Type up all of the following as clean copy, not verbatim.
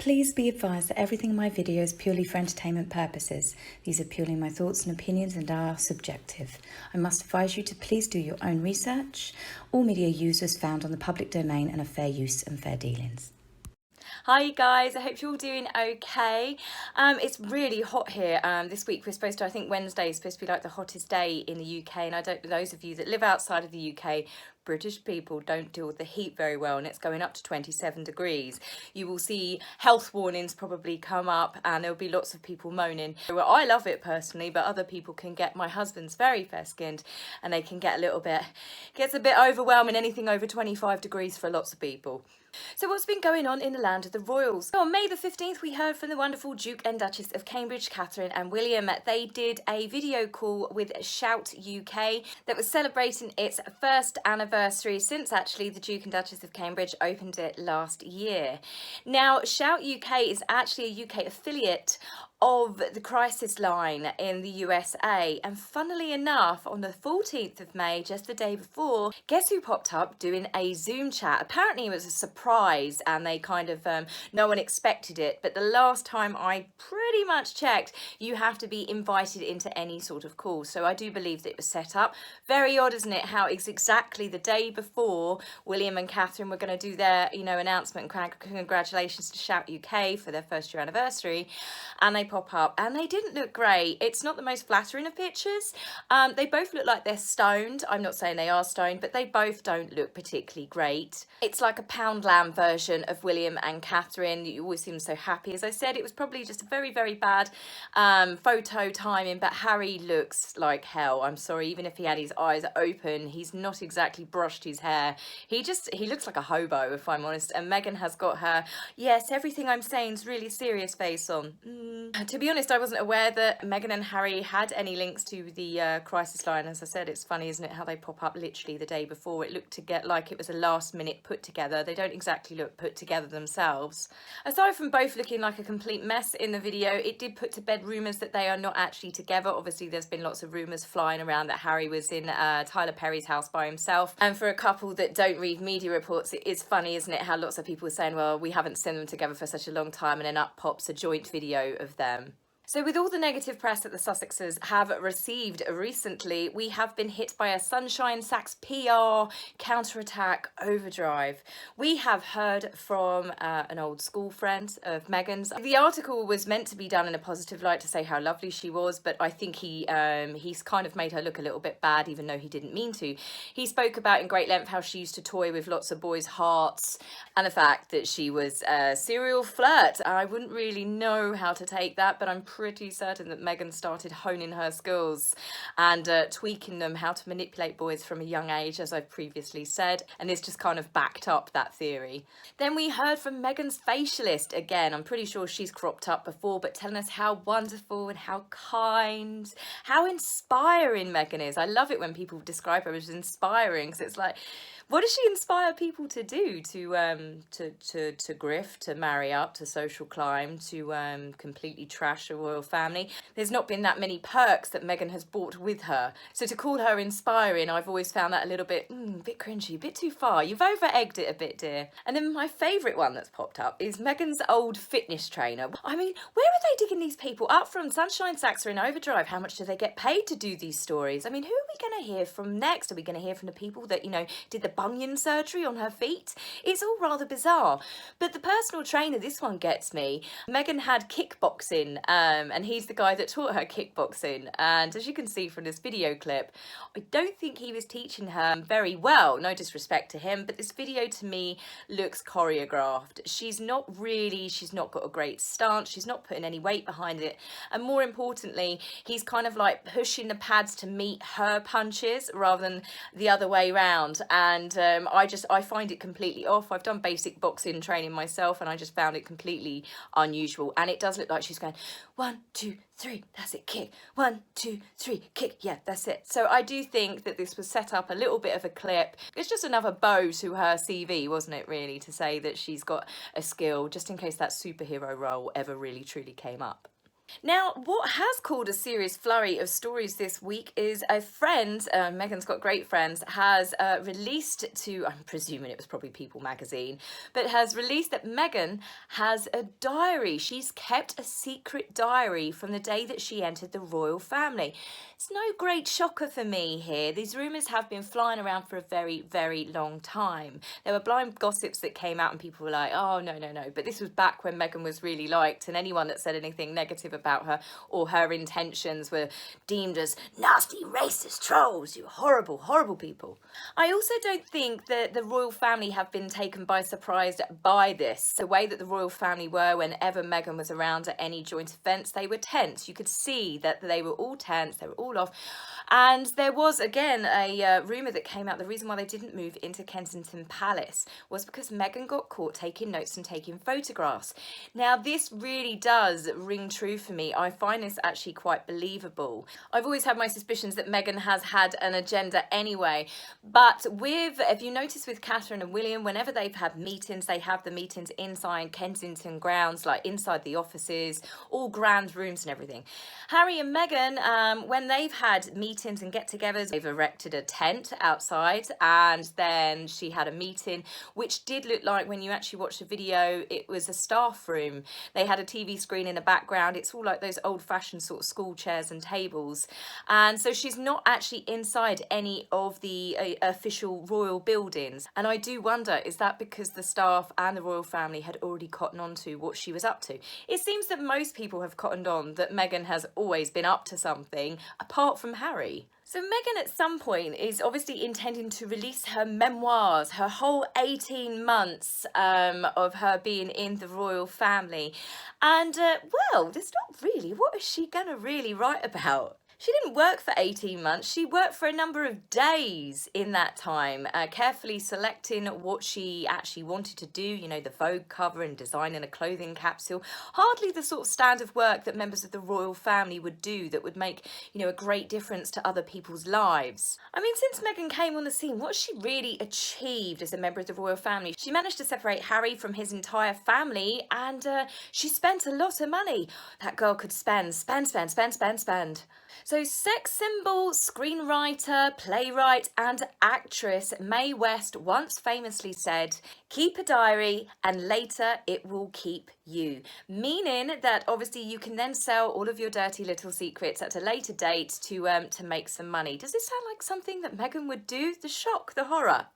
Please be advised that everything in my video is purely for entertainment purposes. These are purely my thoughts and opinions and are subjective. I must advise you to please do your own research. All media users found on the public domain and are fair use and fair dealings. Hi you guys, I hope you're all doing okay. It's really hot here. This week we're supposed to, I think Wednesday is supposed to be like the hottest day in the UK, and I don't know, those of you that live outside of the UK, British people don't deal with the heat very well, and it's going up to 27 degrees. You will see health warnings probably come up, and there'll be lots of people moaning. Well, I love it personally, but other people can get, my husband's very fair skinned, and they can get gets a bit overwhelming, anything over 25 degrees for lots of people. So what's been going on in the land of the royals? So on May the 15th, we heard from the wonderful Duke and Duchess of Cambridge, Catherine and William. They did a video call with Shout UK that was celebrating its first anniversary since actually the Duke and Duchess of Cambridge opened it last year. Now, Shout UK is actually a UK affiliate of the Crisis Line in the USA, and funnily enough, on the 14th of May, just the day before, guess who popped up doing a Zoom chat? Apparently it was a surprise, and they kind of no one expected it, but the last time I pretty much checked, you have to be invited into any sort of call, so I do believe that it was set up. Very odd, isn't it, how it's exactly the day before William and Catherine were going to do their, announcement and congratulations to Shout UK for their first year anniversary, and they pop up and they didn't look great. It's not the most flattering of pictures. They both look like they're stoned. I'm not saying they are stoned, but they both don't look particularly great. It's like a Poundland version of William and Catherine. You always seem so happy. As I said, it was probably just a very, very bad photo timing, but Harry looks like hell. I'm sorry, even if he had his eyes open, he's not exactly brushed his hair. He looks like a hobo, if I'm honest. And Meghan has got her, yes, everything I'm saying is really serious face on. To be honest, I wasn't aware that Meghan and Harry had any links to the Crisis Line. As I said, it's funny, isn't it, how they pop up literally the day before. It looked to get like it was a last minute put together. They don't exactly look put together themselves. Aside from both looking like a complete mess in the video, it did put to bed rumours that they are not actually together. Obviously, there's been lots of rumours flying around that Harry was in Tyler Perry's house by himself. And for a couple that don't read media reports, it is funny, isn't it, how lots of people are saying, well, we haven't seen them together for such a long time, and then up pops a joint video of them. So with all the negative press that the Sussexes have received recently, we have been hit by a Sunshine Sacks PR counterattack overdrive. We have heard from an old school friend of Meghan's. The article was meant to be done in a positive light to say how lovely she was, but I think he's kind of made her look a little bit bad, even though he didn't mean to. He spoke about in great length how she used to toy with lots of boys' hearts and the fact that she was a serial flirt. I wouldn't really know how to take that, but I'm pretty certain that Meghan started honing her skills and tweaking them, how to manipulate boys from a young age, as I've previously said, and this just kind of backed up that theory. Then we heard from Meghan's facialist. Again, I'm pretty sure she's cropped up before, but telling us how wonderful and how kind, how inspiring Meghan is. I love it when people describe her as inspiring, because it's like, what does she inspire people to do? To grift, to marry up, to social climb, to completely trash a royal family. There's not been that many perks that Meghan has brought with her. So to call her inspiring, I've always found that a little bit, bit cringy, a bit too far. You've over-egged it a bit, dear. And then my favourite one that's popped up is Meghan's old fitness trainer. I mean, where are they digging these people up from? Sunshine Sacks are in overdrive. How much do they get paid to do these stories? I mean, who are we going to hear from next? Are we going to hear from the people that, did the bunion surgery on her feet? It's all rather bizarre. But the personal trainer, this one gets me. Meghan had kickboxing, and he's the guy that taught her kickboxing. And as you can see from this video clip, I don't think he was teaching her very well. No disrespect to him, but this video to me looks choreographed. She's not got a great stance. She's not putting any weight behind it. And more importantly, he's kind of like pushing the pads to meet her punches rather than the other way around. And I find it completely off. I've done basic boxing training myself, and I just found it completely unusual. And it does look like she's going 1, 2, 3, that's it, kick, 1, 2, 3, kick, yeah, that's it. So I do think that this was set up a little bit of a clip. It's just another bow to her CV, wasn't it, really, to say that she's got a skill, just in case that superhero role ever really truly came up. Now, what has caused a serious flurry of stories this week is a friend, Meghan's got great friends, has released to, I'm presuming it was probably People magazine, but has released that Meghan has a diary. She's kept a secret diary from the day that she entered the royal family. It's no great shocker for me here. These rumours have been flying around for a very, very long time. There were blind gossips that came out and people were like, oh, no, no, no. But this was back when Meghan was really liked, and anyone that said anything negative about her or her intentions were deemed as nasty racist trolls. You horrible, horrible people. I also don't think that the royal family have been taken by surprise by this. The way that the royal family were whenever Meghan was around at any joint events, they were tense. You could see that they were all tense, they were all off. And there was, again, a rumour that came out. The reason why they didn't move into Kensington Palace was because Meghan got caught taking notes and taking photographs. Now, this really does ring true for me. I find this actually quite believable. I've always had my suspicions that Meghan has had an agenda anyway. But if you notice with Catherine and William, whenever they've had meetings, they have the meetings inside Kensington grounds, like inside the offices, all grand rooms and everything. Harry and Meghan, when they've had meetings and get-togethers, they've erected a tent outside, and then she had a meeting which did look like, when you actually watch the video, it was a staff room. They had a TV screen in the background. It's all like those old-fashioned sort of school chairs and tables, and so she's not actually inside any of the official royal buildings. And I do wonder, is that because the staff and the royal family had already cottoned on to what she was up to? It seems that most people have cottoned on that Meghan has always been up to something, apart from Harry. So Meghan at some point is obviously intending to release her memoirs, her whole 18 months of her being in the royal family. And, well, there's not really, what is she going to really write about? She didn't work for 18 months. She worked for a number of days in that time, carefully selecting what she actually wanted to do, you know, the Vogue cover and designing a clothing capsule. Hardly the sort of standard work that members of the royal family would do that would make, you know, a great difference to other people's lives. I mean, since Meghan came on the scene, what's she really achieved as a member of the royal family? She managed to separate Harry from his entire family, and she spent a lot of money. That girl could spend. So sex symbol, screenwriter, playwright and actress Mae West once famously said, "Keep a diary and later it will keep you." Meaning that obviously you can then sell all of your dirty little secrets at a later date to make some money. Does this sound like something that Meghan would do? The shock, the horror.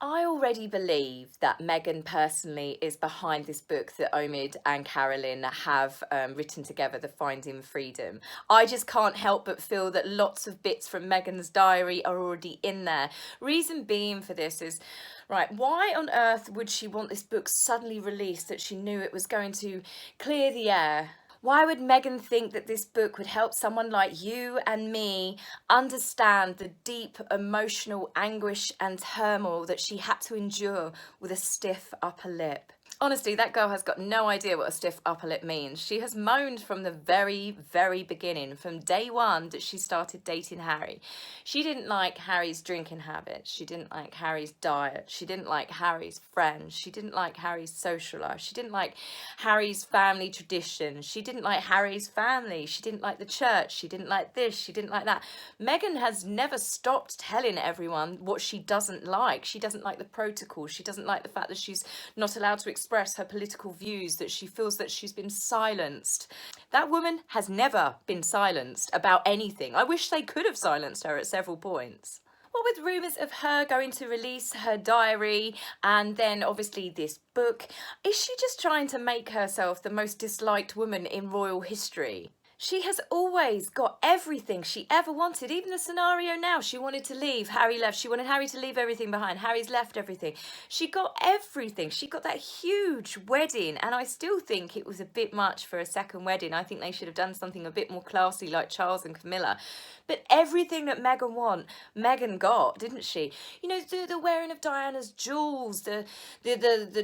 I already believe that Meghan personally is behind this book that Omid and Carolyn have written together, The Finding Freedom. I just can't help but feel that lots of bits from Meghan's diary are already in there. Reason being for this is, right, why on earth would she want this book suddenly released that she knew it was going to clear the air? Why would Meghan think that this book would help someone like you and me understand the deep emotional anguish and turmoil that she had to endure with a stiff upper lip? Honestly, that girl has got no idea what a stiff upper lip means. She has moaned from the very, very beginning, from day one that she started dating Harry. She didn't like Harry's drinking habits. She didn't like Harry's diet. She didn't like Harry's friends. She didn't like Harry's social life. She didn't like Harry's family traditions. She didn't like Harry's family. She didn't like the church. She didn't like this. She didn't like that. Meghan has never stopped telling everyone what she doesn't like. She doesn't like the protocol. She doesn't like the fact that she's not allowed to express her political views, that she feels that she's been silenced. That woman has never been silenced about anything. I wish they could have silenced her at several points. Well, with rumours of her going to release her diary and then obviously this book, is she just trying to make herself the most disliked woman in royal history? She has always got everything she ever wanted. Even the scenario now, she wanted to leave. Harry left. She wanted Harry to leave everything behind. Harry's left everything. She got everything. She got that huge wedding. And I still think it was a bit much for a second wedding. I think they should have done something a bit more classy like Charles and Camilla. But everything that Meghan got, didn't she? You know, the wearing of Diana's jewels, the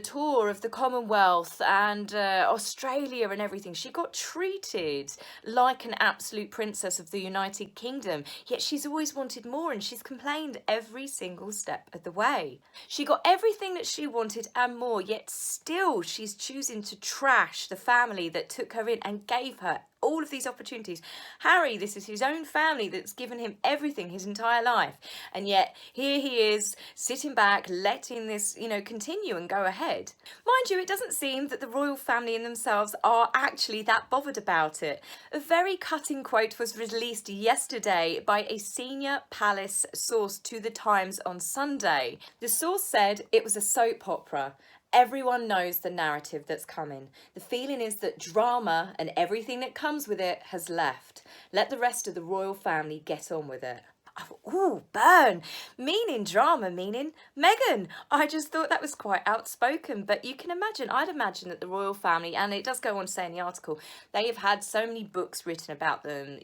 tour of the Commonwealth and Australia and everything. She got treated like an absolute princess of the United Kingdom, yet she's always wanted more and she's complained every single step of the way. She got everything that she wanted and more, yet still she's choosing to trash the family that took her in and gave her all of these opportunities. Harry, this is his own family that's given him everything his entire life. And yet here he is sitting back, letting this, continue and go ahead. Mind you, it doesn't seem that the royal family in themselves are actually that bothered about it. A very cutting quote was released yesterday by a senior palace source to the Times on Sunday. The source said it was a soap opera. Everyone knows the narrative that's coming. The feeling is that drama and everything that comes with it has left. Let the rest of the royal family get on with it. Ooh, burn. Meaning drama, meaning Meghan. I just thought that was quite outspoken, but you can imagine, I'd imagine that the royal family, and it does go on to say in the article, they have had so many books written about them,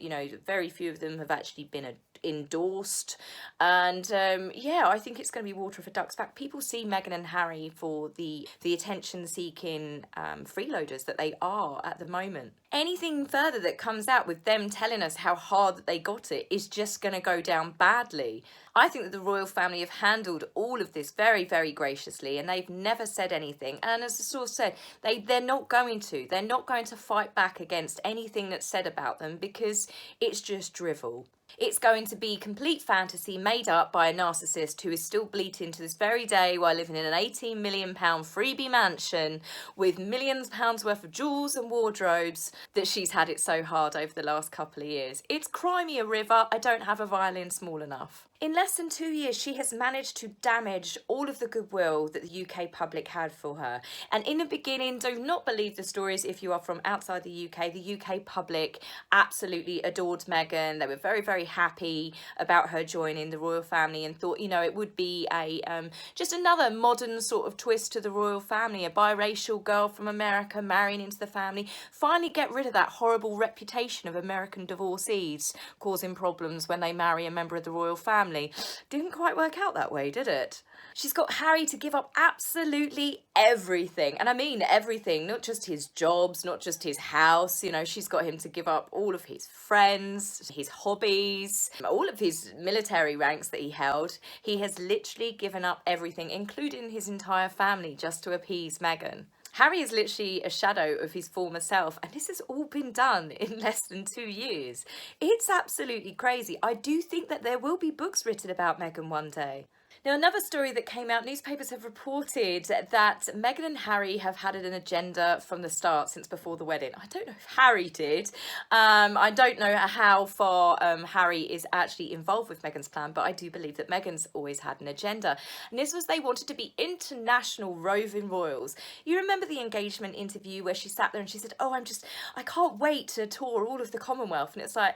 very few of them have actually been endorsed, and I think it's going to be water for ducks. In fact, people see Meghan and Harry for the attention-seeking freeloaders that they are at the moment. Anything further that comes out with them telling us how hard that they got it is just going to go down badly. I think that the royal family have handled all of this very, very graciously, and they've never said anything. And as the source said, they're not going to. They're not going to fight back against anything that's said about them because it's just drivel. It's going to be complete fantasy made up by a narcissist who is still bleating to this very day while living in an £18 million freebie mansion with millions of pounds worth of jewels and wardrobes that she's had it so hard over the last couple of years. It's cry me a river, I don't have a violin small enough. In less than 2 years, she has managed to damage all of the goodwill that the UK public had for her. And in the beginning, do not believe the stories if you are from outside the UK. The UK public absolutely adored Meghan. They were very, very happy about her joining the royal family and thought, it would be a just another modern sort of twist to the royal family, a biracial girl from America marrying into the family. Finally get rid of that horrible reputation of American divorcees causing problems when they marry a member of the royal family. Didn't quite work out that way, did it? She's got Harry to give up absolutely everything. And I mean everything, not just his jobs, not just his house. She's got him to give up all of his friends, his hobbies, all of his military ranks that he held. He has literally given up everything, including his entire family, just to appease Meghan. Harry is literally a shadow of his former self, and this has all been done in less than 2 years. It's absolutely crazy. I do think that there will be books written about Meghan one day. Now, another story that came out, newspapers have reported that Meghan and Harry have had an agenda from the start since before the wedding. I don't know if Harry did. I don't know how far Harry is actually involved with Meghan's plan, but I do believe that Meghan's always had an agenda. And this was they wanted to be international roving royals. You remember the engagement interview where she sat there and she said, I can't wait to tour all of the Commonwealth. And it's like,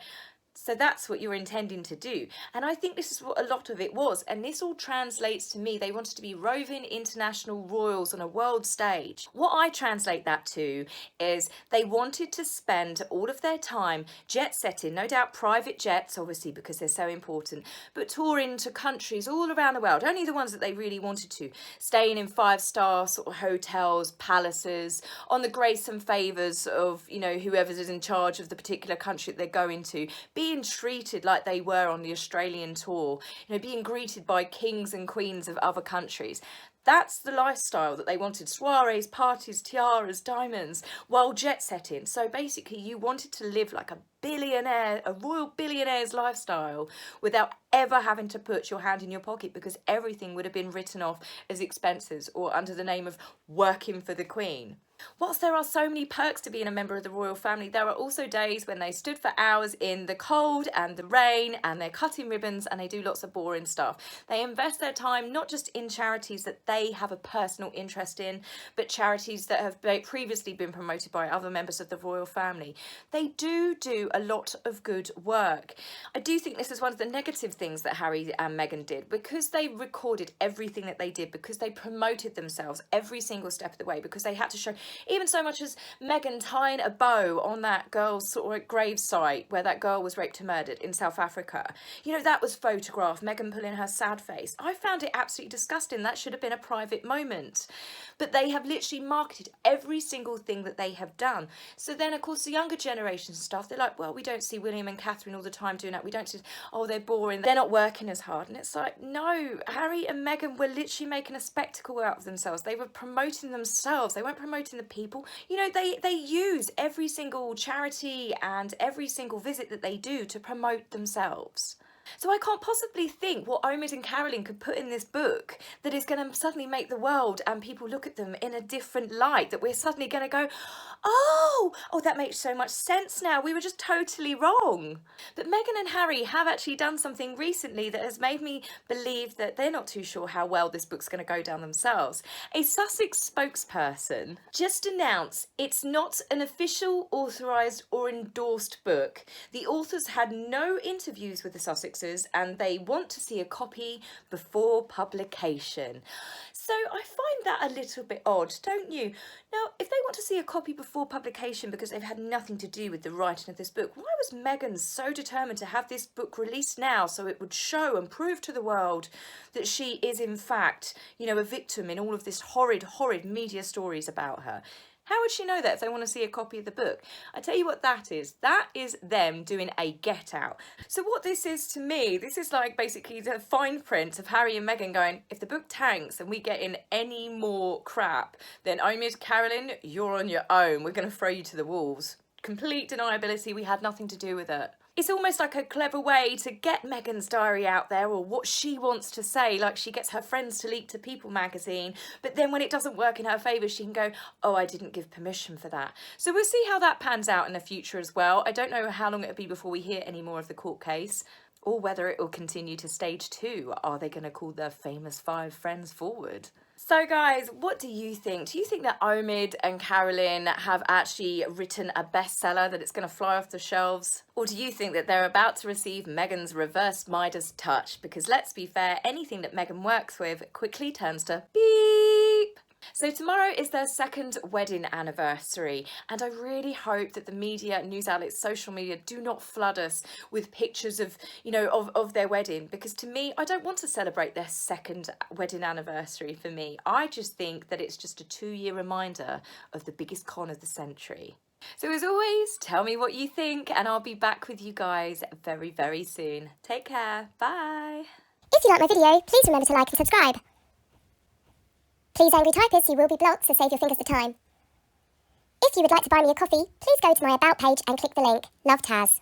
so that's what you're intending to do. And I think this is what a lot of it was. And this all translates to me. They wanted to be roving international royals on a world stage. What I translate that to is they wanted to spend all of their time jet setting, no doubt private jets, obviously, because they're so important, but touring to countries all around the world, only the ones that they really wanted to, staying in 5-star sort of hotels, palaces, on the grace and favours of, whoever's in charge of the particular country that they're going to, being treated like they were on the Australian tour, being greeted by kings and queens of other countries. That's the lifestyle that they wanted. Soirees, parties, tiaras, diamonds, while jet setting. So basically you wanted to live like a billionaire, a royal billionaire's lifestyle without ever having to put your hand in your pocket because everything would have been written off as expenses or under the name of working for the Queen. Whilst there are so many perks to being a member of the royal family, there are also days when they stood for hours in the cold and the rain and they're cutting ribbons and they do lots of boring stuff. They invest their time not just in charities that they have a personal interest in, but charities that have previously been promoted by other members of the royal family. They do a lot of good work. I do think this is one of the negative things that Harry and Meghan did because they recorded everything that they did, because they promoted themselves every single step of the way, because they had to show even so much as Meghan tying a bow on that girl's sort of grave site where that girl was raped and murdered in South Africa. That was photographed, Meghan pulling her sad face. I found it absolutely disgusting. That should have been a private moment. But they have literally marketed every single thing that they have done. So then, of course, the younger generation stuff, they're like, well, we don't see William and Catherine all the time doing that. We don't see, oh, they're boring. They're not working as hard. And it's like, no, Harry and Meghan were literally making a spectacle out of themselves. They were promoting themselves. They weren't promoting the people. You know, they use every single charity and every single visit that they do to promote themselves. So I can't possibly think what Omid and Carolyn could put in this book that is going to suddenly make the world and people look at them in a different light, that we're suddenly going to go, oh, that makes so much sense now. We were just totally wrong. But Meghan and Harry have actually done something recently that has made me believe that they're not too sure how well this book's going to go down themselves. A Sussex spokesperson just announced it's not an official, authorised or endorsed book. The authors had no interviews with the Sussexes and they want to see a copy before publication. So I find that a little bit odd, don't you? Now, if they want to see a copy before publication because they've had nothing to do with the writing of this book, why was Meghan so determined to have this book released now so it would show and prove to the world that she is in fact, you know, a victim in all of this horrid media stories about her? How would she know that if they want to see a copy of the book? I tell you what that is them doing a get out. So what this is to me, this is like basically the fine print of Harry and Meghan going, if the book tanks and we get in any more crap, then Omid, Carolyn, you're on your own. We're going to throw you to the wolves. Complete deniability, we had nothing to do with it. It's almost like a clever way to get Meghans Diary out there, or what she wants to say, like she gets her friends to leak to People magazine, but then when it doesn't work in her favour, she can go, oh, I didn't give permission for that. So we'll see how that pans out in the future as well. I don't know how long it'll be before we hear any more of the court case, or whether it will continue to stage 2. Are they going to call their famous 5 friends forward? So guys, what do you think? Do you think that Omid and Carolyn have actually written a bestseller, that it's going to fly off the shelves? Or do you think that they're about to receive Meghan's reverse Midas touch? Because let's be fair, anything that Meghan works with quickly turns to beep. So tomorrow is their 2nd wedding anniversary, and I really hope that the media, news outlets, social media do not flood us with pictures of, you know, of their wedding, because to me, I don't want to celebrate their 2nd wedding anniversary for me. I just think that it's just a 2-year reminder of the biggest con of the century. So as always, tell me what you think, and I'll be back with you guys very, very soon. Take care. Bye. If you like my video, please remember to like and subscribe. Please, angry typists, you will be blocked, so save your fingers the time. If you would like to buy me a coffee, please go to my About page and click the link. Love, Taz.